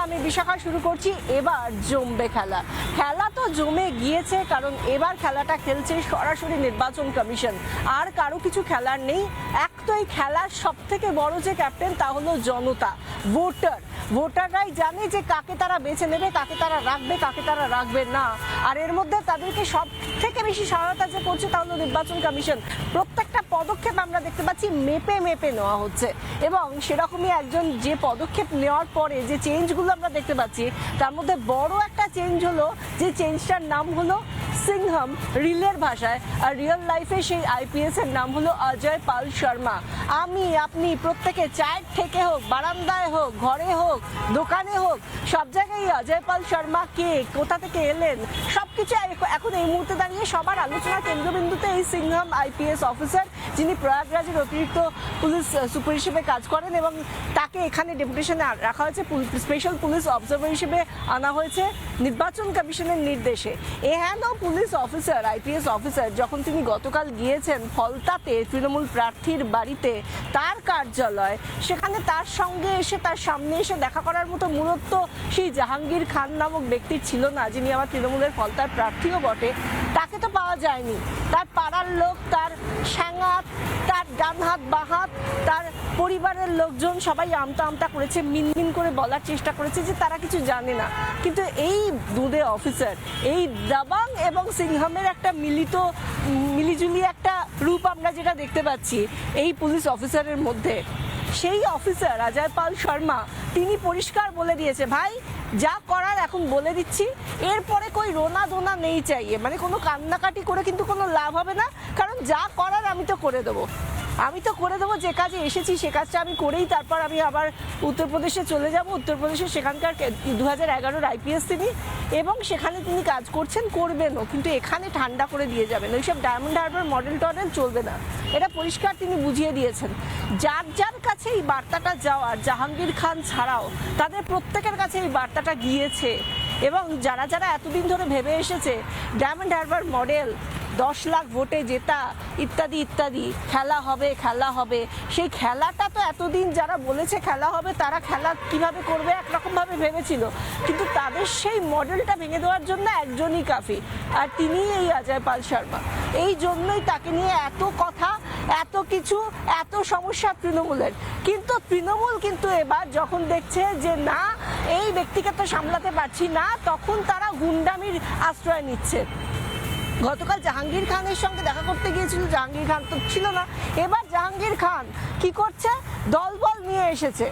আমি বিশাখা শুরু করছি। এবার জমবে খেলা। খেলা তো জমে গিয়েছে, কারণ এবার খেলাটা খেলছে সরাসরি নির্বাচন কমিশন। আর কারো কিছু খেলার নেই। এক তো এই খেলার সব থেকে বড় যে ক্যাপ্টেন, তা হলো জনতা, ভোটার। ভোটাররাই জানে যে কাকে তারা বেছে নেবে, কাকে তারা রাখবে, কাকে তারা রাখবে না। আর এর মধ্যে তাদেরকে সব থেকে বেশি সহায়তা যে করছে তা হলো নির্বাচন কমিশন। প্রত্যেকটা পদক্ষেপ আমরা দেখতে পাচ্ছি মেপে মেপে নেওয়া হচ্ছে, এবং সেরকমই একজন যে পদক্ষেপ নেওয়ার পরে যে চেঞ্জগুলো আমরা দেখতে পাচ্ছি, তার মধ্যে বড় একটা চেঞ্জ হলো যে চেঞ্জটার নাম হলো সিংহাম রিলের ভাষায়, আর রিয়েল লাইফে সেই আইপিএস এর নাম হলো অজয় পাল শর্মা। আমি আপনি প্রত্যেকে চায়ের থেকে হোক, বারান্দায় হোক, ঘরে হোক, দোকানে হোক, সব জায়গায় অজয় পাল শর্মা কে, কোথা থেকে এলেন, সবকিছু এখন এই মুহূর্তে দাঁড়িয়ে সবার আলোচনার কেন্দ্রবিন্দুতে এই সিংহাম আইপিএস অফিসার, যিনি প্রয়াগরাজের অতিরিক্ত পুলিশ সুপার হিসেবে কাজ করেন, এবং তাকে এখানে ডেপুটেশনে রাখা হয়েছে, স্পেশাল পুলিশ অবজারভার হিসেবে আনা হয়েছে নির্বাচন কমিশনের নির্দেশে। এহেন পুলিশ অফিসার, আইপিএস অফিসার, যখন তিনি গতকাল গিয়েছেন ফলতাতে তৃণমূল প্রার্থীর বাড়িতে, তার কার্যালয়, সেখানে তার সঙ্গে এসে, তার সামনে এসে দেখা করার মতো মূলত সেই জাহাঙ্গীর খান নামক ব্যক্তির ছিল না, যিনি আমার তৃণমূলের ফলতার প্রার্থীও বটে। তাকে তো পাওয়া যায়নি। তার পাড়ার লোক, তার সাঙ্গাত, তার ডান হাত বাঁ হাত, তার পরিবারের লোকজন সবাই আমতা আমতা করেছে, মিনমিন করে বলার চেষ্টা করেছে যে তারা কিছু জানে না। কিন্তু এই দুধে অফিসার, এই দাবাং এবং সিংহামের একটা মিলিজুলি একটা রূপ আমরা যেটা দেখতে পাচ্ছি এই পুলিশ অফিসারের মধ্যে, সেই অফিসার অজয় পাল শর্মা, তিনি পরিষ্কার বলে দিয়েছে, ভাই যা করার এখন বলে দিচ্ছি, এরপরে কই রোনা দোনা নেই চাইয়ে, মানে কোনো কান্নাকাটি করে কিন্তু কোনো লাভ হবে না, কারণ যা করার আমি তো করে দেবো, যে কাজে এসেছি সে কাজটা আমি করেই তারপর আমি আবার উত্তরপ্রদেশে চলে যাব। উত্তরপ্রদেশে সেখানকার 2011-র আইপিএস তিনি, এবং সেখানে তিনি কাজ করবেনও, কিন্তু এখানে ঠান্ডা করে দিয়ে যাবেন। ওইসব ডায়মন্ড হারবার মডেল টডেল চলবে না, এটা পরিষ্কার তিনি বুঝিয়ে দিয়েছেন। যার যার কাছে এই বার্তাটা যাওয়ার, জাহাঙ্গীর খান ছাড়াও তাদের প্রত্যেকের কাছে এই বার্তাটা গিয়েছে, এবং যারা যারা এতদিন ধরে ভেবে এসেছে ডায়মন্ড হারবার মডেল, 10 লাখ ভোটে জেতা, ইত্যাদি ইত্যাদি, খেলা হবে, সেই খেলাটা তো এতদিন যারা বলেছে খেলা হবে, তারা খেলা কিভাবে করবে একরকমভাবে ভেবেছিল, কিন্তু তাদের সেই মডেলটা ভেঙে দেওয়ার জন্য একজনই কাফি, আর তিনি এই অজয় পাল শর্মা। এই জন্যই তাকে নিয়ে এত কথা, এত কিছু, এত সমস্যা তৃণমূলের। কিন্তু তৃণমূল কিন্তু এবার যখন দেখছে যে না, এই ব্যক্তিকে তো সামলাতে পারছি না, তখন তারা গুন্ডামির আশ্রয় নিচ্ছে। গতকাল জাহাঙ্গীর খানের সঙ্গে দেখা করতে গিয়েছিল, জাহাঙ্গীর খান তো ছিল না। এবার জাহাঙ্গীর খান কি করছে, দলবল নিয়ে এসেছে,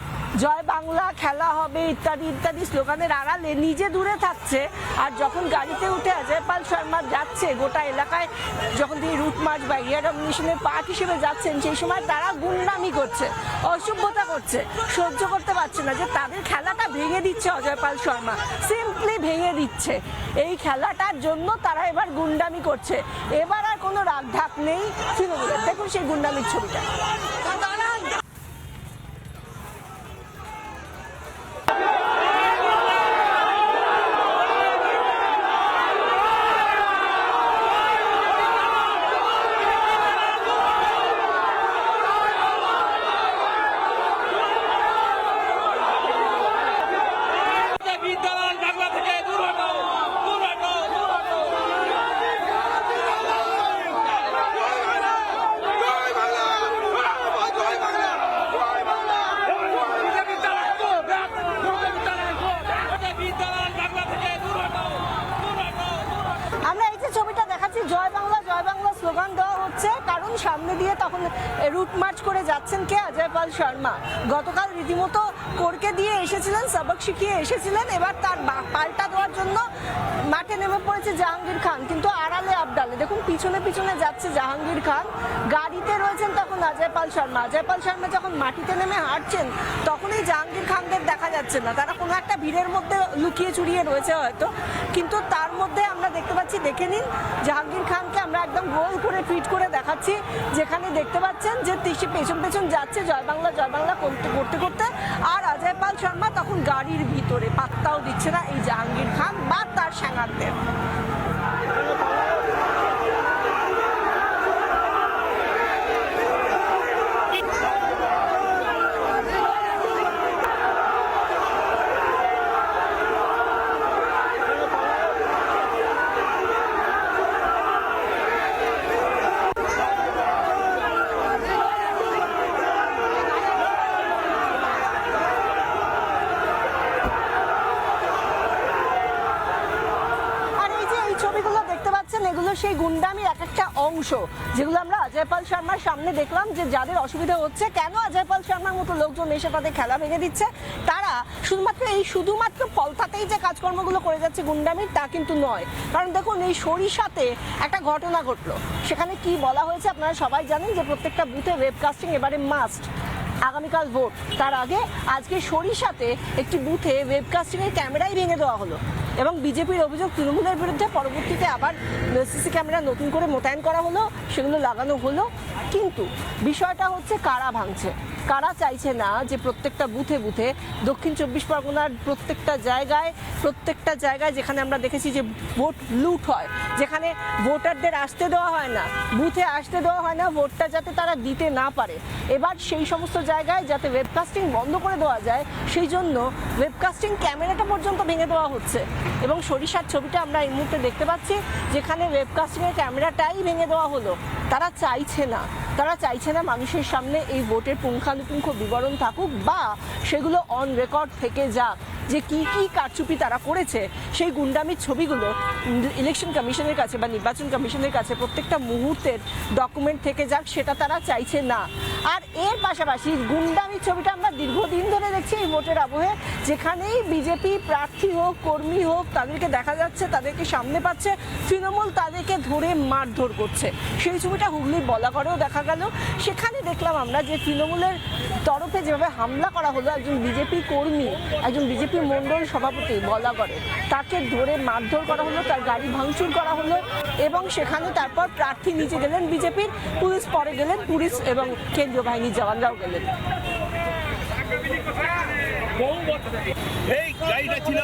জয় বাংলা, খেলা হবে, ইত্যাদি ইত্যাদি স্লোগানের আড়ালে নিজে দূরে থাকছে। আর যখন গাড়িতে উঠে অজয় পাল শর্মা যাচ্ছে গোটা এলাকায়, যখন তিনি রুট মার্চ বা এরিয়া ডমিনেশনের পার্ট হিসেবে যাচ্ছেন, সেই সময় তারা গুন্ডামি করছে, অসভ্যতা করছে, সহ্য করতে পারছে না যে তাদের খেলাটা ভেঙে দিচ্ছে অজয় পাল শর্মা, সিম্পলি ভেঙে দিচ্ছে। এই খেলাটার জন্য তারা এবার গুন্ডামি করছে। এবার আর কোনো রাগঢাক নেই তৃণমূলের। দেখুন সেই গুন্ডামির ছবিটা। জয় বাংলা স্লোগান দেওয়া হচ্ছে, কারণ সামনে দিয়ে তখন রুট মার্চ করে যাচ্ছেন কে, অজয় পাল শর্মা। গতকাল রীতিমতো কোরকে দিয়ে এসেছিলেন, সবক শিখিয়ে এসেছিলেন, এবার তার পাল্টা দেওয়ার জন্য মাঠে নেমে পড়েছে জাহাঙ্গীর খান। কিন্তু আড়ালে আবডালে দেখুন পিছনে পিছনে যাচ্ছে জাহাঙ্গীর খান, গাড়িতে রয়েছেন তখন অজয় পাল শর্মা। অজয় পাল শর্মা যখন মাটিতে নেমে হাঁটছেন, তখন এই জাহাঙ্গীর খানদের দেখা যাচ্ছে না, তারা কোনো একটা ভিড়ের মধ্যে লুকিয়ে চুরিয়ে রয়েছে হয়তো। কিন্তু তার মধ্যে আমরা দেখতে পাচ্ছি, দেখে নিন, জাহাঙ্গীর খানকে আমরা একদম গোল করে ফিট করে দেখাচ্ছি, যেখানে দেখতে পাচ্ছেন যে তিসি পেছন পেছন যাচ্ছে জয় বাংলা করতে করতে, আর অজয় পাল শর্মা তখন গাড়ির ভিতরে, পাত্তাও দিচ্ছে না এই জাহাঙ্গীর খান বা তার সাঙ্গাতদের। সেই গুন্ডামির এক একটা অংশ যেগুলো আমরা অজয় পাল শর্মার সামনে দেখলাম, যে যাদের অসুবিধা হচ্ছে, কেন অজয় পাল শর্মার মতো লোকজন এসে তাদের খেলা ভেঙে দিচ্ছে, তারা শুধুমাত্র পলতাতেই যে কাজকর্মগুলো করে যাচ্ছে গুন্ডামির, তা কিন্তু নয়। কারণ দেখুন, এই সরিষাতে একটা ঘটনা ঘটলো, সেখানে কি বলা হয়েছে আপনারা সবাই জানেন যে প্রত্যেকটা বুথে ওয়েবকাস্টিং এবারে মাস্ট। আগামীকাল ভোট, তার আগে আজকে সরিষাতে একটি বুথে ওয়েবকাস্টিংয়ের ক্যামেরাই ভেঙে দেওয়া হলো এবং বিজেপির অভিযোগ তৃণমূলের বিরুদ্ধে। পরবর্তীতে আবার সিসি ক্যামেরা নতুন করে মোতায়েন করা হলো, সেগুলো লাগানো হলো। কিন্তু বিষয়টা হচ্ছে কারা ভাঙছে, কারা চাইছে না যে প্রত্যেকটা বুথে বুথে দক্ষিণ 24 পরগনার প্রত্যেকটা জায়গায় যেখানে আমরা দেখেছি যে ভোট লুট হয়, যেখানে ভোটারদের আসতে দেওয়া হয় না, বুথে আসতে দেওয়া হয় না, ভোটটা যাতে তারা দিতে না পারে, এবার সেই সমস্ত জায়গায় যাতে ওয়েবকাস্টিং বন্ধ করে দেওয়া যায়, সেই জন্য ওয়েবকাস্টিং ক্যামেরাটা পর্যন্ত ভেঙে দেওয়া হচ্ছে। এবং সরিষার ছবিটা আমরা এই মুহূর্তে দেখতে পাচ্ছি, যেখানে ওয়েবকাস্টিংয়ের ক্যামেরাটাই ভেঙে দেওয়া হলো। তারা চাইছে না মানুষের সামনে এই ভোটের পুঙ্খানুপুঙ্খ বিবরণ থাকুক, বা সেগুলো অন রেকর্ড থেকে যাক, যে কি কি কারচুপি তারা করেছে, সেই গুন্ডামির ছবিগুলো ইলেকশন কমিশনের কাছে বা নির্বাচন কমিশনের কাছে প্রত্যেকটা মুহূর্তের ডকুমেন্ট থেকে যাক, সেটা তারা চাইছে না। আর এর পাশাপাশি গুন্ডামির ছবিটা আমরা দীর্ঘদিন ধরে দেখছি এই ভোটের আবহে, যেখানেই বিজেপি প্রার্থী হোক, কর্মী হোক, তাদেরকে দেখা যাচ্ছে, তাদেরকে সামনে পাচ্ছে, তৃণমূল তাদেরকে ধরে মারধর করছে। সেই ছবিটা হুগলির বলাগড়েও দেখা গেল। সেখানে দেখলাম আমরা যে তৃণমূলের তরফে যেভাবে হামলা করা হলো, একজন বিজেপি কর্মী, একজন বিজেপি মণ্ডল সভাপতি বলাগড়ে, তাকে ধরে মারধর করা হলো, তার গাড়ি ভাঙচুর করা হলো এবং সেখানে তারপর প্রার্থী নিচে গেলেন বিজেপির, পুলিশ পরে গেলেন, পুলিশ এবং কেন্দ্রীয় বাহিনীর জওয়ানরাও গেলেন। এই গাড়িটা ছিল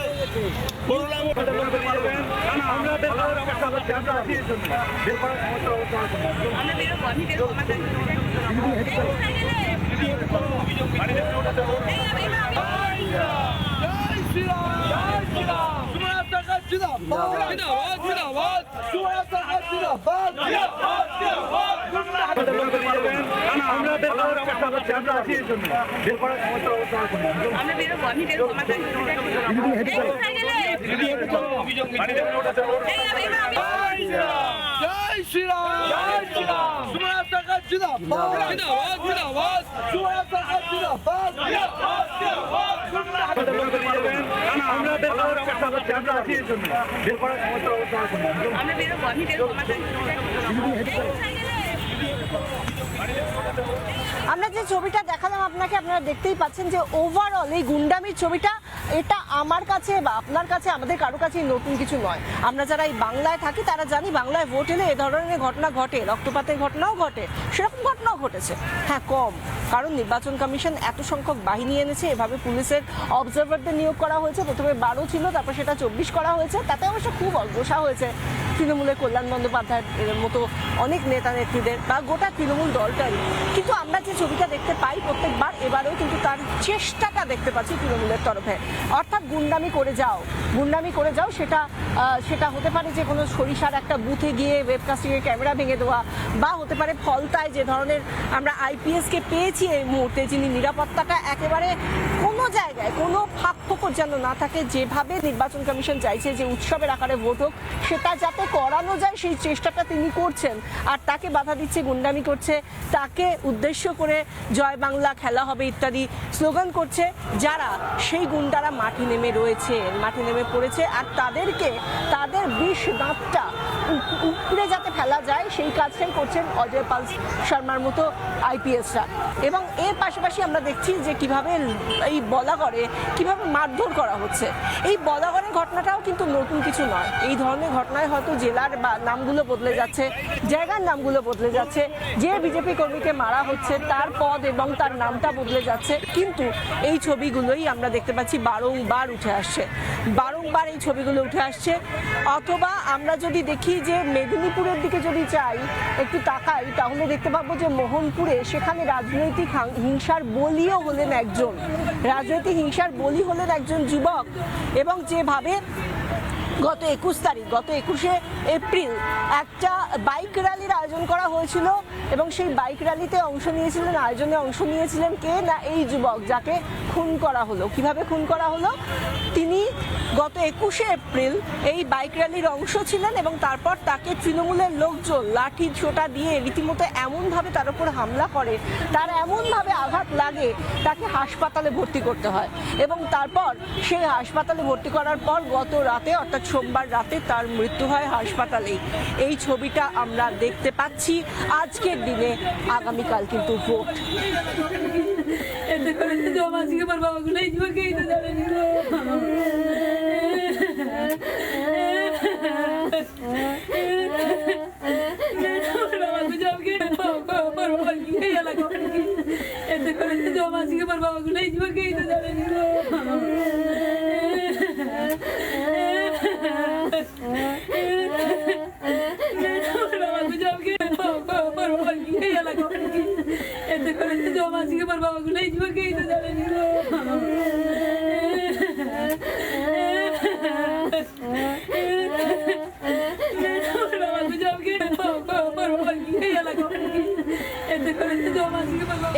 আমরা যে ছবিটা দেখালাম আপনাকে, আপনারা দেখতেই পাচ্ছেন যে ওভারঅল এই গুন্ডামির ছবিটা, এটা আমার কাছে বা আপনার কাছে, আমাদের কারো কাছে নতুন কিছু নয়। আমরা যারা এই বাংলায় থাকি তারা জানি, বাংলায় ভোট এলে এ ধরনের ঘটনা ঘটে, রক্তপাতের ঘটনাও ঘটে, সেরকম ঘটনাও ঘটেছে, হ্যাঁ কম, কারণ নির্বাচন কমিশন এত সংখ্যক বাহিনী এনেছে, এভাবে পুলিশের অবজারভারদের নিয়োগ করা হয়েছে, প্রথমে 12 ছিল, তারপর সেটা 24 করা হয়েছে, তাতে অবশ্য খুব অগ্রসর হয়েছে তৃণমূলের কল্যাণ বন্দ্যোপাধ্যায়ের মতো অনেক নেতা নেত্রীদের বা গোটা তৃণমূল দলটাই। কিন্তু আমরা যে ছবিটা দেখতে পাই প্রত্যেকবার, এবারেও কিন্তু তার চেষ্টাটা দেখতে পাচ্ছি তৃণমূলের তরফে, অর্থাৎ গুন্ডামি করে যাও, সেটা হতে পারে যে কোনো সরিষার একটা বুথে গিয়ে ওয়েবকাস্টিংয়ের ক্যামেরা ভেঙে দেওয়া, বা হতে পারে ফলতায় যে ধরনের আমরা আইপিএসকে পেয়েছি এই মুহূর্তে, যিনি নিরাপত্তাটা একেবারে কোনো জায়গায় কোনো ফাঁক ফোকর যেন না থাকে, যেভাবে নির্বাচন কমিশন চাইছে যে উৎসবের আকারে ভোট হোক, সেটা যাতে করানো যায় সেই চেষ্টাটা তিনি করছেন। আর তাকে বাধা দিচ্ছে, গুন্ডামি করছে, তাকে উদ্দেশ্য করে জয় বাংলা খেলা হবে ইত্যাদি স্লোগান করছে, যারা সেই গুন্ডারা মাঠে নেমে পড়েছে, আর তাদেরকে তাদের বিষ দাঁতটা উপরে যাতে ফেলা যায় সেই কাজটাই করছেন অজয় পাল শর্মার মতো আইপিএসরা। এবং এর পাশাপাশি আমরা দেখছি যে কিভাবে এই বলাগড়ে কিভাবে মারধর করা হচ্ছে। এই বলাগড়ের ঘটনাটাও কিন্তু নতুন কিছু নয়, এই ধরনের ঘটনায় হয়তো জেলার নামগুলো বদলে যাচ্ছে, জায়গার নামগুলো বদলে যাচ্ছে, যে বিজেপি কর্মীকে মারা হচ্ছে তার পদ এবং তার নামটা বদলে যাচ্ছে, কিন্তু এই ছবিগুলোই আমরা দেখতে পাচ্ছি বারংবার এই ছবিগুলো উঠে আসছে। অথবা আমরা যদি দেখি যে মেদিনীপুরের দিকে যদি চাই, একটু তাকাই, তাহলে দেখতে পাবো যে মোহনপুরে সেখানে রাজনৈতিক হিংসার বলি হলেন একজন যুবক, এবং যেভাবে গত 21 এপ্রিল একটা বাইক র্যালির আয়োজন করা হয়েছিল এবং সেই বাইক র্যালিতে আয়োজনে অংশ নিয়েছিলেন কে না এই যুবক যাকে খুন করা হলো। কিভাবে খুন করা হলো? তিনি গত 21 এপ্রিল এই বাইক র্যালির অংশ ছিলেন এবং তারপর তাকে তৃণমূলের লোকজন লাঠি ছোটা দিয়ে রীতিমতো এমনভাবে তার উপর হামলা করে, তার এমনভাবে আঘাত লাগে তাকে হাসপাতালে ভর্তি করতে হয় এবং তারপর সেই হাসপাতালে ভর্তি করার পর গত রাতে অর্থাৎ সোমবার রাতে তার মৃত্যু হয় হাসপাতালেই। এই ছবিটা আমরা দেখতে পাচ্ছি। আজকের দিনে আগামীকাল কিন্তু ভোট।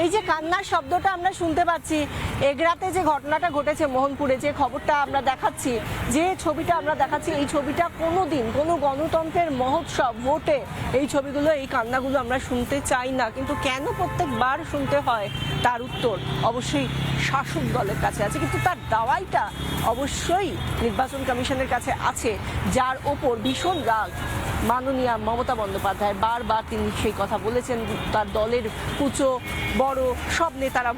এই যে কান্নার শব্দটা আমরা শুনতে পাচ্ছি, এগরাতে যে ঘটনাটা ঘটেছে, মোহনপুরে যে খবরটা আমরা দেখাচ্ছি, যে ছবিটা আমরা দেখাচ্ছি, এই ছবিটা কোনোদিন কোনো গণতন্ত্রের মহোৎসব ভোটে এই ছবিগুলো, এই কান্নাগুলো আমরা শুনতে চাই না। কিন্তু কেন প্রত্যেকবার শুনতে হয় তার উত্তর অবশ্যই শাসক দলের কাছে আছে, কিন্তু তার দাওয়াইটা অবশ্যই নির্বাচন কমিশনের কাছে আছে, যার ওপর ভীষণ রাগ মাননীয়া মমতা বন্দ্যোপাধ্যায়। বারবার তিনি সেই কথা বলেছেন, তার দলের কুচো বড় সব নেতারা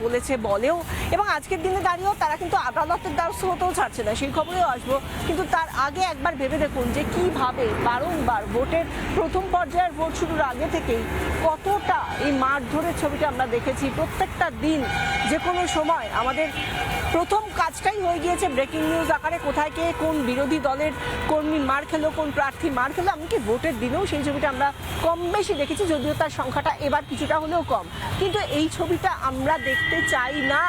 বলেও এবং আজকের দিনে দাঁড়িয়েও তারা কিন্তু আদালতের দ্বারস্থ হতেও ছাড়ছে না, সেই খবরেও আসবো। কিন্তু তার আগে একবার ভেবে দেখুন যে কিভাবে বারংবার ভোটের প্রথম পর্যায়ের ভোট শুরুর আগে থেকেই কতটা এই মারধরের ছবিটা আমরা দেখেছি। প্রত্যেকটা দিন যে কোনো সময় আমাদের প্রথম কাজটাই হয়ে গিয়েছে ব্রেকিং নিউজ আকারে, কোথায় কে কোন বিরোধী দলের কর্মী মার খেলো, কোন প্রার্থী মার খেলো। এমনকি ভোটের দিনেও সেই ছবিটা আমরা কম বেশি দেখেছি, যদিও তার সংখ্যাটা এবার কিছুটা হলেও কম। কিন্তু এই ছবিটা আমরা দেখতে চাই না।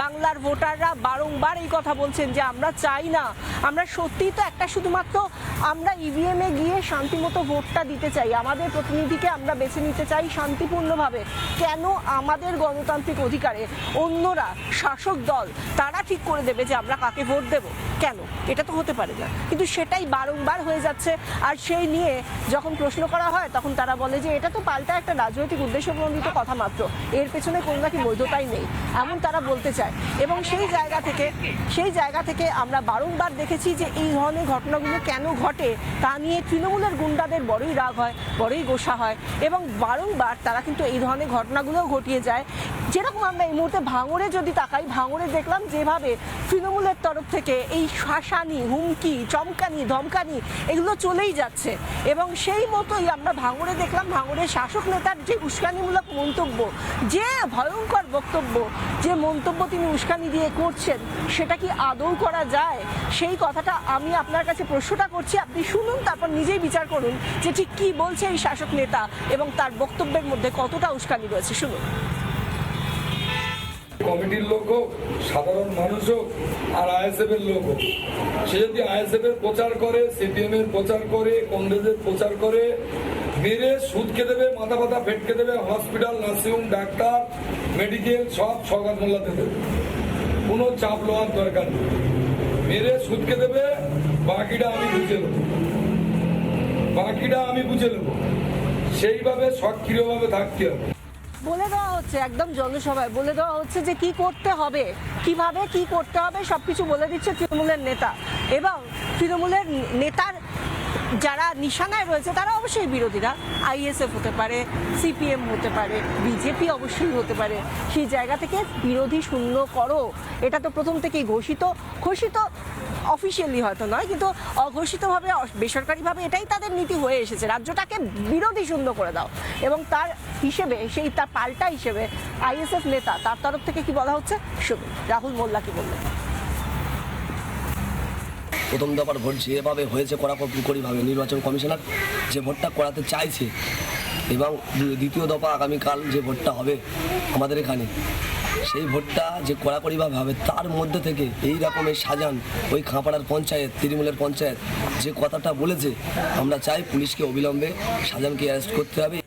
বাংলার ভোটাররা বারংবার এই কথা বলছেন যে আমরা চাই না। আমরা সত্যিই তো একটা শুধুমাত্র আমরা ইভিএমে গিয়ে শান্তিমতো ভোটটা দিতে চাই, আমাদের প্রতিনিধিকে আমরা বেছে নিতে চাই শান্তিপূর্ণভাবে। কেন আমাদের গণতান্ত্রিক অধিকারে অন্যরা, শাসক দল, তারা ঠিক করে দেবে যে আমরা কাকে ভোট দেব? কেন? এটা তো হতে পারে না। কিন্তু সেটাই বারংবার হয়ে যাচ্ছে। আর সেই নিয়ে যখন প্রশ্ন করা হয় তখন তারা বলে যে এটা তো পাল্টা একটা রাজনৈতিক উদ্দেশ্যপ্রণোদিত কথা মাত্র, এর পেছনে কোনো নাকি বৈধতাই নেই, এমন তারা বলতে চায়। এবং সেই জায়গা থেকে আমরা বারংবার দেখেছি যে এই ধরনের ঘটনাগুলো কেন ঘটে তা নিয়ে তৃণমূলের গুন্ডাদের বড়ই রাগ হয়, বড়ই গোসা হয় এবং বারংবার তারা কিন্তু এই ধরনের ঘটনাগুলোও ঘটিয়ে যায়। যেরকম আমরা এই মুহূর্তে ভাঙড়ে যদি তাকাই, ভাঙড়ে দেখলাম যেভাবে তৃণমূলের তরফ থেকে এই শাসানি, হুমকি, চমকানি, ধমকানি এগুলো চলেই যাচ্ছে এবং সেই মতোই আমরা ভাঙড়ে দেখলাম ভাঙড়ের শাসক নেতার যে উস্কানিমূলক মন্তব্য, যে ভয়ঙ্কর বক্তব্য, যে মন্তব্য তিনি উস্কানি দিয়ে করছেন, সেটা কি আদৌ করা যায়? সেই কথাটা আমি আপনার কাছে প্রশ্নটা করছি, আপনি শুনুন, তারপর নিজেই বিচার করুন যে ঠিক কি বলছে এই শাসক নেতা এবং তার বক্তব্যের মধ্যে কতটা উস্কানি রয়েছে। শুনুন। কমিটির লোক হোক, সাধারণ মানুষ হোক, আর আইএসএফ এর লোক হোক, সে যদি আইএসএফ এর প্রচার করে, সিপিএম এর প্রচার করে, কংগ্রেসের প্রচার করে, মেরে সুদকে দেবে, মাথা ব্যথা ফেটকে দেবে, হসপিটাল, নার্সিংহোম, ডাক্তার, মেডিকেল সব সওগাত মোল্লাতে দেবে, কোনো চাপ লওয়ার দরকার নেই। মেরে সুদকে দেবে, বাকিটা আমি বুঝে নেব, সেইভাবে সক্রিয়ভাবে থাকতে হবে। বলে দেওয়া হচ্ছে, একদম জনসভায় বলে দেওয়া হচ্ছে যে কি করতে হবে, কিভাবে কি করতে হবে সবকিছু বলে দিচ্ছে তৃণমূলের নেতা। এবং তৃণমূলের নেতার যারা নিশানায় রয়েছে তারা অবশ্যই বিরোধীরা, আইএসএফ হতে পারে, সিপিএম হতে পারে, বিজেপি অবশ্যই হতে পারে। সেই জায়গা থেকে বিরোধী শূন্য করো, এটা তো প্রথম থেকেই ঘোষিত অফিসিয়ালি হয়তো নয়, কিন্তু অঘোষিতভাবে, বেসরকারিভাবে এটাই তাদের নীতি হয়ে এসেছে, রাজ্যটাকে বিরোধী শূন্য করে দাও। এবং তার হিসেবে, তার পাল্টা হিসেবে আইএসএফ নেতা তার তরফ থেকে কি বলা হচ্ছে শুনুন, রাহুল মোল্লা কি বললেন। প্রথম দফার ভোট যেভাবে হয়েছে কড়াকড়িভাবে নির্বাচন কমিশনার যে ভোটটা করাতে চাইছে এবং দ্বিতীয় দফা আগামীকাল যে ভোটটা হবে আমাদের এখানে, সেই ভোটটা যে কড়াকড়িভাবে হবে, তার মধ্যে থেকে এই রকমের সাজান ওই খাঁপাড়ার পঞ্চায়েত, তৃণমূলের পঞ্চায়েত যে কথাটা বলেছে, আমরা চাই পুলিশকে অবিলম্বে সাজানকে অ্যারেস্ট করতে হবে।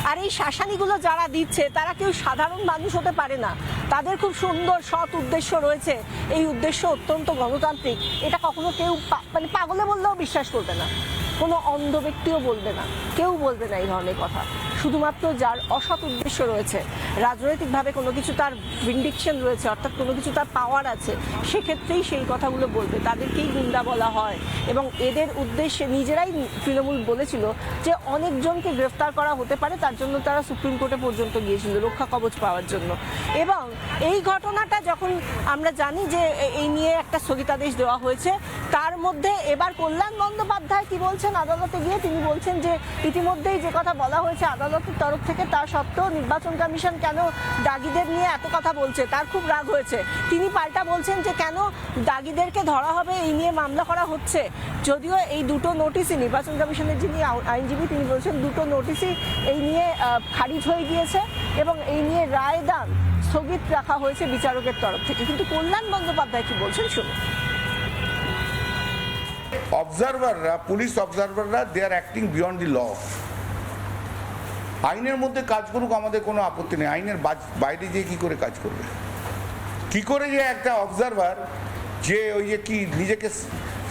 আর এই শাসানিগুলো যারা দিচ্ছে তারা কেউ সাধারণ মানুষ হতে পারে না, তাদের খুব সুন্দর সৎ উদ্দেশ্য রয়েছে। এই উদ্দেশ্য অত্যন্ত গণতান্ত্রিক, এটা কখনো কেউ মানে পাগলে বললেও বিশ্বাস করবে না, কোনো অন্ধ ব্যক্তিও বলবে না, কেউ বলবে না এই ধরনের কথা। শুধুমাত্র যার অসৎ উদ্দেশ্য রয়েছে, রাজনৈতিকভাবে কোনো কিছু তার ভিন্ডিকশন রয়েছে, অর্থাৎ কোনো কিছু তার পাওয়ার আছে, সেক্ষেত্রেই সেই কথাগুলো বলবে, তাদেরকেই গুন্ডা বলা হয়। এবং এদের উদ্দেশ্যে নিজেরাই তৃণমূল বলেছিল যে অনেকজনকে গ্রেফতার করা হতে পারে, তার জন্য তারা সুপ্রিম কোর্টে পর্যন্ত গিয়েছিল রক্ষা কবচ পাওয়ার জন্য। এবং এই ঘটনাটা যখন আমরা জানি যে এই নিয়ে একটা স্থগিতাদেশ দেওয়া হয়েছে, তার মধ্যে এবার কল্যাণ বন্দ্যোপাধ্যায় কি বলছেন আদালতে গিয়ে, তিনি বলছেন যে ইতিমধ্যেই যে কথা বলা হয়েছে আদালতের তরফ থেকে, তা সত্ত্বেও নির্বাচন কমিশন কেন দাগিদের নিয়ে এত কথা বলছে, তার খুব রাগ হয়েছে। তিনি পাল্টা বলছেন যে কেন দাগিদেরকে ধরা হবে, এই নিয়ে মামলা করা হচ্ছে। যদিও এই দুটো নোটিশই নির্বাচন কমিশনের যিনি আইনজীবী তিনি বলছেন দুটো নোটিশই এই নিয়ে খারিজ হয়ে গিয়েছে এবং এই নিয়ে রায়দান স্থগিত রাখা হয়েছে বিচারকের তরফ থেকে। কিন্তু কল্যাণ বন্দ্যোপাধ্যায় কি বলছেন শুনুন। অবজারভাররা, পুলিশ অবজারভাররা, they are acting beyond the law. আইনের মধ্যে কাজ করুক, আমাদের কোনো আপত্তি নেই। আইনের বাইরে গিয়ে কি করে কাজ করবে? কি করে যে একটা অবজারভার, যে ওই যে কি নিজেকে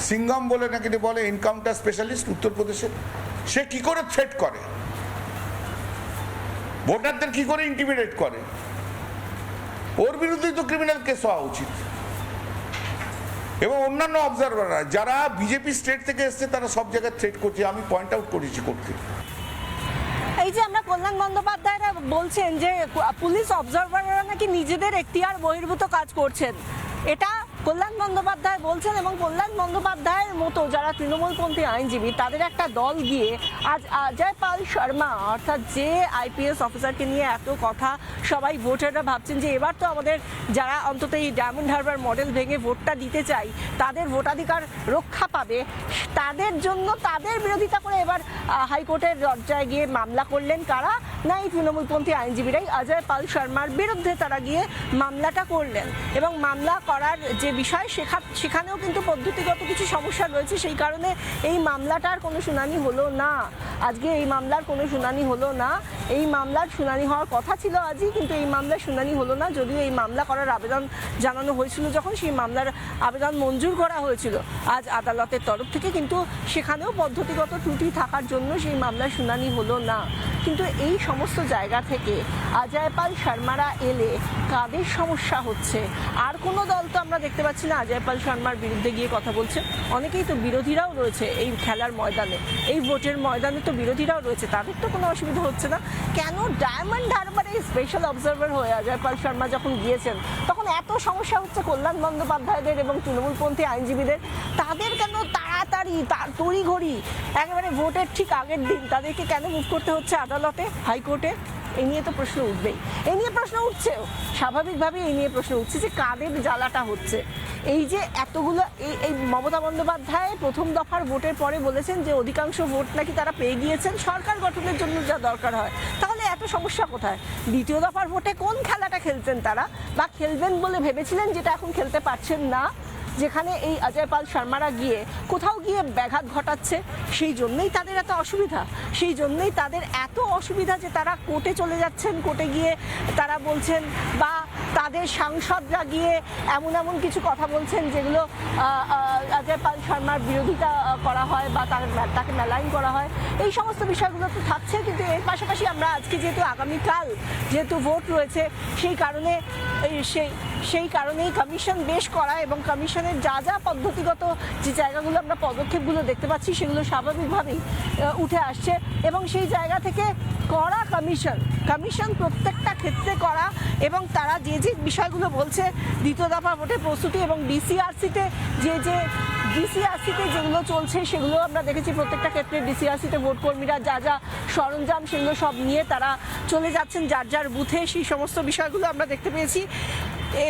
সিঙ্গম বলে নাকি বলে, এনকাউন্টার স্পেশালিস্ট উত্তরপ্রদেশের, সে কি করে থ্রেট করে, ভোটারদের কি করে ইন্টিমিডেট করে, ওর বিরুদ্ধেই তো ক্রিমিনাল কেস হওয়া উচিত। এবং অন্যান্য অবজারভাররা যারা বিজেপি স্টেট থেকে এসছে, তারা সব জায়গায় থ্রেট করছে, আমি পয়েন্ট আউট করেছি করতে। এই যে আমরা কল্যাণ বন্দ্যোপাধ্যায়রা বলছেন যে পুলিশ অবজারভাররা নাকি নিজেদের এখতিয়ার বহির্ভূত কাজ করছেন, এটা কল্যাণ বন্দ্যোপাধ্যায় বলছেন। এবং কল্যাণ বন্দ্যোপাধ্যায়ের মতো যারা তৃণমূলপন্থী আইনজীবী, তাদের একটা দল গিয়ে আজ অজয় পাল শর্মা, অর্থাৎ যে আইপিএস অফিসারকে নিয়ে এত কথা, সবাই ভোটাররা ভাবছেন যে এবার তো আমাদের যারা অন্তত এই ডায়মন্ড হারবার মডেল ভেঙে ভোটটা দিতে চাই, তাদের ভোটাধিকার রক্ষা পাবে, তাদের জন্য তাদের বিরোধিতা করে এবার হাইকোর্টের দরজায় গিয়ে মামলা করলেন কারা? না, এই তৃণমূলপন্থী আইনজীবীরাই অজয় পাল শর্মার বিরুদ্ধে তারা গিয়ে মামলাটা করলেন। এবং মামলা করার যে বিষয়, সেখানেও কিন্তু পদ্ধতিগত কিছু সমস্যা রয়েছে, সেই কারণে এই মামলাটার কোনো শুনানি হলো না। আজকে এই মামলার কোনো শুনানি হলো না। এই মামলার শুনানি হওয়ার কথা ছিল আজই, কিন্তু এই মামলার শুনানি হলো না। যদিও এই মামলা করার আবেদন জানানো হয়েছিল, যখন সেই মামলার আবেদন মঞ্জুর করা হয়েছিল আজ আদালতের তরফ থেকে, কিন্তু সেখানেও পদ্ধতিগত ত্রুটি থাকার জন্য সেই মামলার শুনানি হলো না। কিন্তু এই সমস্ত জায়গা থেকে অজয় পাল শর্মারা এলে কাদের সমস্যা হচ্ছে? আর কোনো দল তো আমরা দেখতে পাচ্ছি না অজয় পাল শর্মার বিরুদ্ধে গিয়ে কথা বলছে। অনেকেই তো বিরোধীরাও রয়েছে এই খেলার ময়দানে, এই ভোটের ময়দানে তো বিরোধীরাও রয়েছে, তাদের তো কোনো অসুবিধা হচ্ছে না। কেন ডায়মন্ড হারবারে স্পেশাল অবজারভার হয়ে অজয় পাল শর্মা যখন গিয়েছেন, তখন এত সমস্যা হচ্ছে কল্যাণ বন্দ্যোপাধ্যায়দের এবং তৃণমূলপন্থী আইনজীবীদের? তাদের কেন তাড়াতাড়ি তড়িঘড়ি একেবারে ভোটের ঠিক আগের দিন তাদেরকে কেন মুভ করতে হচ্ছে আদালতে, হাইকোর্টে? এই নিয়ে তো প্রশ্ন উঠবেই, এই নিয়ে প্রশ্ন উঠছেও, স্বাভাবিকভাবেই এই নিয়ে প্রশ্ন উঠছে যে কাদের জ্বালাটা হচ্ছে। এই যে এতগুলো, এই মমতা বন্দ্যোপাধ্যায় প্রথম দফার ভোটের পরে বলেছেন যে অধিকাংশ ভোট নাকি তারা পেয়ে গিয়েছেন সরকার গঠনের জন্য যা দরকার হয়, তাহলে এত সমস্যা কোথায়? দ্বিতীয় দফার ভোটে কোন খেলাটা খেলছেন তারা, বা খেলবেন বলে ভেবেছিলেন, যেটা এখন খেলতে পারছেন না, যেখানে এই অজয় পাল শর্মারা গিয়ে কোথাও গিয়ে ব্যাঘাত ঘটাচ্ছে? সেই জন্যই তাদের এত অসুবিধা, সেই জন্যই তাদের এত অসুবিধা যে তারা কোর্টে চলে যাচ্ছেন, কোর্টে গিয়ে তারা বলছেন, বা তাদের সাংসদরা গিয়ে এমন এমন কিছু কথা বলছেন যেগুলো অজয় পাল শর্মার বিরোধিতা করা হয় বা তাকে মেলাইন করা হয়। এই সমস্ত বিষয়গুলো তো থাকছে, কিন্তু এর পাশাপাশি আমরা আজকে যেহেতু আগামীকাল যেহেতু ভোট রয়েছে, সেই কারণেই কমিশন বেশ করা, এবং কমিশনের যা যা পদ্ধতিগত যে জায়গাগুলো আমরা পদক্ষেপগুলো দেখতে পাচ্ছি, সেগুলো স্বাভাবিকভাবেই উঠে আসছে। এবং সেই জায়গা থেকে করা কমিশন প্রত্যেকটা ক্ষেত্রে করা, এবং তারা যে যে বিষয়গুলো বলছে, দ্বিতীয় দফা ভোটের প্রস্তুতি এবং ডিসিআরসিতে যেগুলো চলছে, সেগুলো আমরা দেখেছি প্রত্যেকটা ক্ষেত্রে। ডিসিআরসিতে ভোটকর্মীরা যা যা সরঞ্জাম, সেগুলো সব নিয়ে তারা চলে যাচ্ছেন যার যার বুথে, সেই সমস্ত বিষয়গুলো আমরা দেখতে পেয়েছি।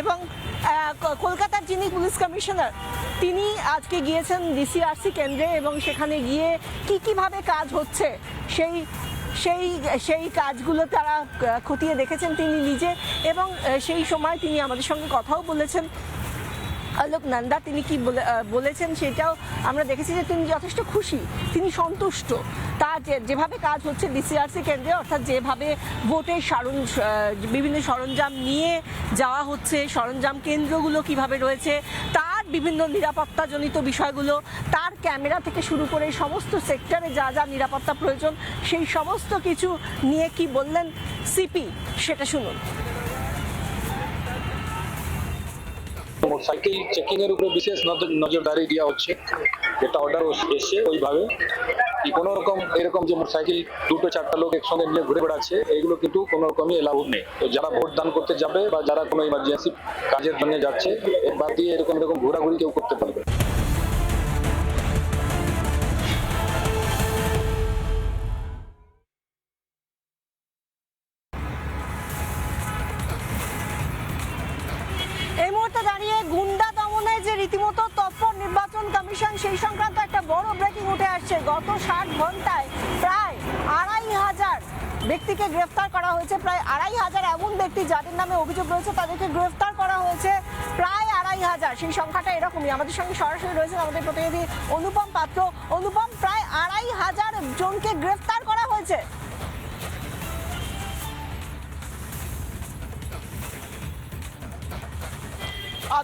এবং কলকাতার যিনি পুলিশ কমিশনার তিনি আজকে গিয়েছেন ডিসিআরসি কেন্দ্রে এবং সেখানে গিয়ে কিভাবে কাজ হচ্ছে সেই সেই সেই কাজগুলো তারা খতিয়ে দেখেছেন তিনি নিজে, এবং সেই সময় তিনি আমাদের সঙ্গে কথাও বলেছেন। অলোক নন্দা তিনি কি বলেছেন সেটাও আমরা দেখেছি যে তিনি যথেষ্ট খুশি, তিনি সন্তুষ্ট। তার যেভাবে কাজ হচ্ছে ডিসিআরসি কেন্দ্রে, অর্থাৎ যেভাবে ভোটের বিভিন্ন সরঞ্জাম নিয়ে যাওয়া হচ্ছে, সরঞ্জাম কেন্দ্রগুলো কিভাবে রয়েছে, তার বিভিন্ন নিরাপত্তাজনিত বিষয়গুলো, তার ক্যামেরা থেকে শুরু করে সমস্ত সেক্টরে যা যা নিরাপত্তা প্রয়োজন সেই সমস্ত কিছু নিয়ে কি বললেন সিপি সেটা শুনুন। মোটরসাইকেল চেকিং এর উপরে বিশেষ নজরদারি দেওয়া হচ্ছে, যেটা অর্ডার এসছে ওইভাবে কি কোনো রকম এরকম যে মোটরসাইকেল 2-4টা লোক একসঙ্গে নিয়ে ঘুরে বেড়াচ্ছে এইগুলো কিন্তু কোনো রকমই এলাউড নেই। তো যারা ভোট দান করতে যাবে বা যারা কোনো ইমার্জেন্সি কাজের জন্য যাচ্ছে এর বাদ দিয়ে এরকম ঘোরাঘুরি কেউ করতে পারবে। এই মুহূর্তে দাঁড়িয়ে গুন্ডা দমনে যে রীতিমতো তৎপর নির্বাচন কমিশন সেই সংক্রান্ত একটা বড় ব্রেকিং উঠে আসছে। গত 60 ঘন্টায় প্রায় 2500 ব্যক্তিকে গ্রেফতার করা হয়েছে। প্রায় 2500 এমন ব্যক্তি যাদের নামে অভিযোগ রয়েছে তাদেরকে গ্রেফতার করা হয়েছে প্রায় 2500। সেই সংখ্যাটা এরকমই। আমাদের সঙ্গে সরাসরি রয়েছেন আমাদের প্রতিনিধি অনুপম পাত্র। অনুপম, প্রায় 2500 জনকে গ্রেফতার করা হয়েছে।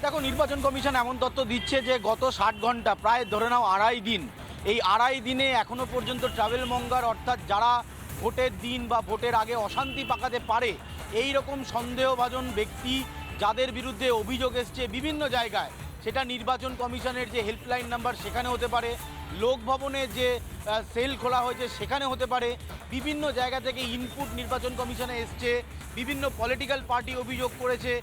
দেখো, নির্বাচন কমিশন এমন তথ্য দিচ্ছে যে গত 60 ঘন্টা প্রায় ধরে নাও 2.5 দিন, এই 2.5 দিনে এখনো পর্যন্ত ট্রাভেল মঙ্গার অর্থাৎ যারা ভোটের দিন বা ভোটের আগে অশান্তি পাকাতে পারে এই রকম সন্দেহভাজন ব্যক্তি যাদের বিরুদ্ধে অভিযোগ এসছে বিভিন্ন জায়গায়, সেটা নির্বাচন কমিশনের যে হেল্পলাইন নাম্বার সেখানে হতে পারে, লোকভবনে যে সেল খোলা হয়েছে সেখানে হতে পারে, বিভিন্ন জায়গা থেকে ইনপুট নির্বাচন কমিশনে এসছে, বিভিন্ন পলিটিক্যাল পার্টি অভিযোগ করেছে।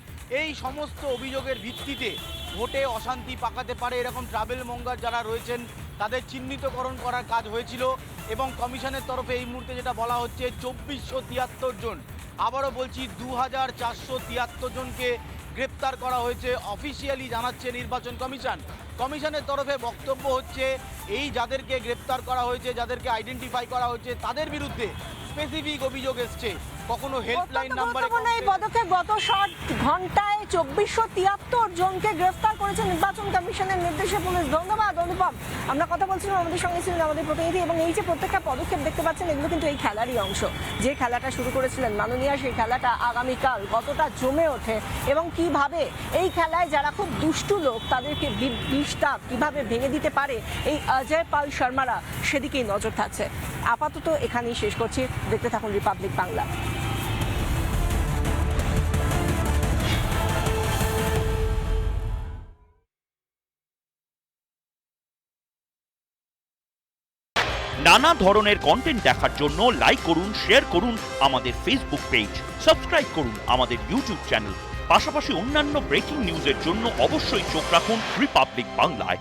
এই সমস্ত অভিযোগের ভিত্তিতে ভোটে অশান্তি পাকাতে পারে এরকম ট্রাভেল মঙ্গার যারা রয়েছেন তাদের চিহ্নিতকরণ করার কাজ হয়েছিল এবং কমিশনের তরফে এই মুহূর্তে যেটা বলা হচ্ছে 2473 জন, আবারও বলছি 2473 জনকে গ্রেপ্তার করা হয়েছে অফিসিয়ালি জানাচ্ছে নির্বাচন কমিশন। কমিশনের তরফে বক্তব্য হচ্ছে এই যাদেরকে গ্রেপ্তার করা হয়েছে, যাদেরকে আইডেন্টিফাই করা হয়েছে তাদের বিরুদ্ধে স্পেসিফিক অভিযোগ এসছে, কখনো হেল্পলাইন নাম্বারে। এই পদক্ষেপ গত 60 ঘন্টায় 2473 জনকে গ্রেফতার করেছে নির্বাচন কমিশনের নির্দেশে পুলিশ। ধন্যবাদ অনুপম। আমরা কথা বলছিলাম, আমাদের সঙ্গে ছিলেন আমাদের প্রতিনিধি। এবং এই যে প্রত্যেকটা পদক্ষেপ দেখতে পাচ্ছেন এগুলো কিন্তু এই খেলারই অংশ। যে খেলাটা শুরু করেছিলেন মাননীয়া, সেই খেলাটা আগামীকাল কতটা জমে ওঠে এবং কিভাবে এই খেলায় যারা খুব দুষ্টু লোক তাদেরকে বিষটা কিভাবে ভেঙে দিতে পারে এই অজয় পাল শর্মারা, সেদিকেই নজর থাকছে। আপাতত এখানেই শেষ করছি। দেখতে থাকুন রিপাবলিক বাংলা। নানা ধরনের কন্টেন্ট দেখার জন্য লাইক করুন, শেয়ার করুন আমাদের ফেসবুক পেজ, সাবস্ক্রাইব করুন আমাদের ইউটিউব চ্যানেল। পাশাপাশি অন্যান্য ব্রেকিং নিউজের জন্য অবশ্যই চোখ রাখুন রিপাবলিক বাংলায়।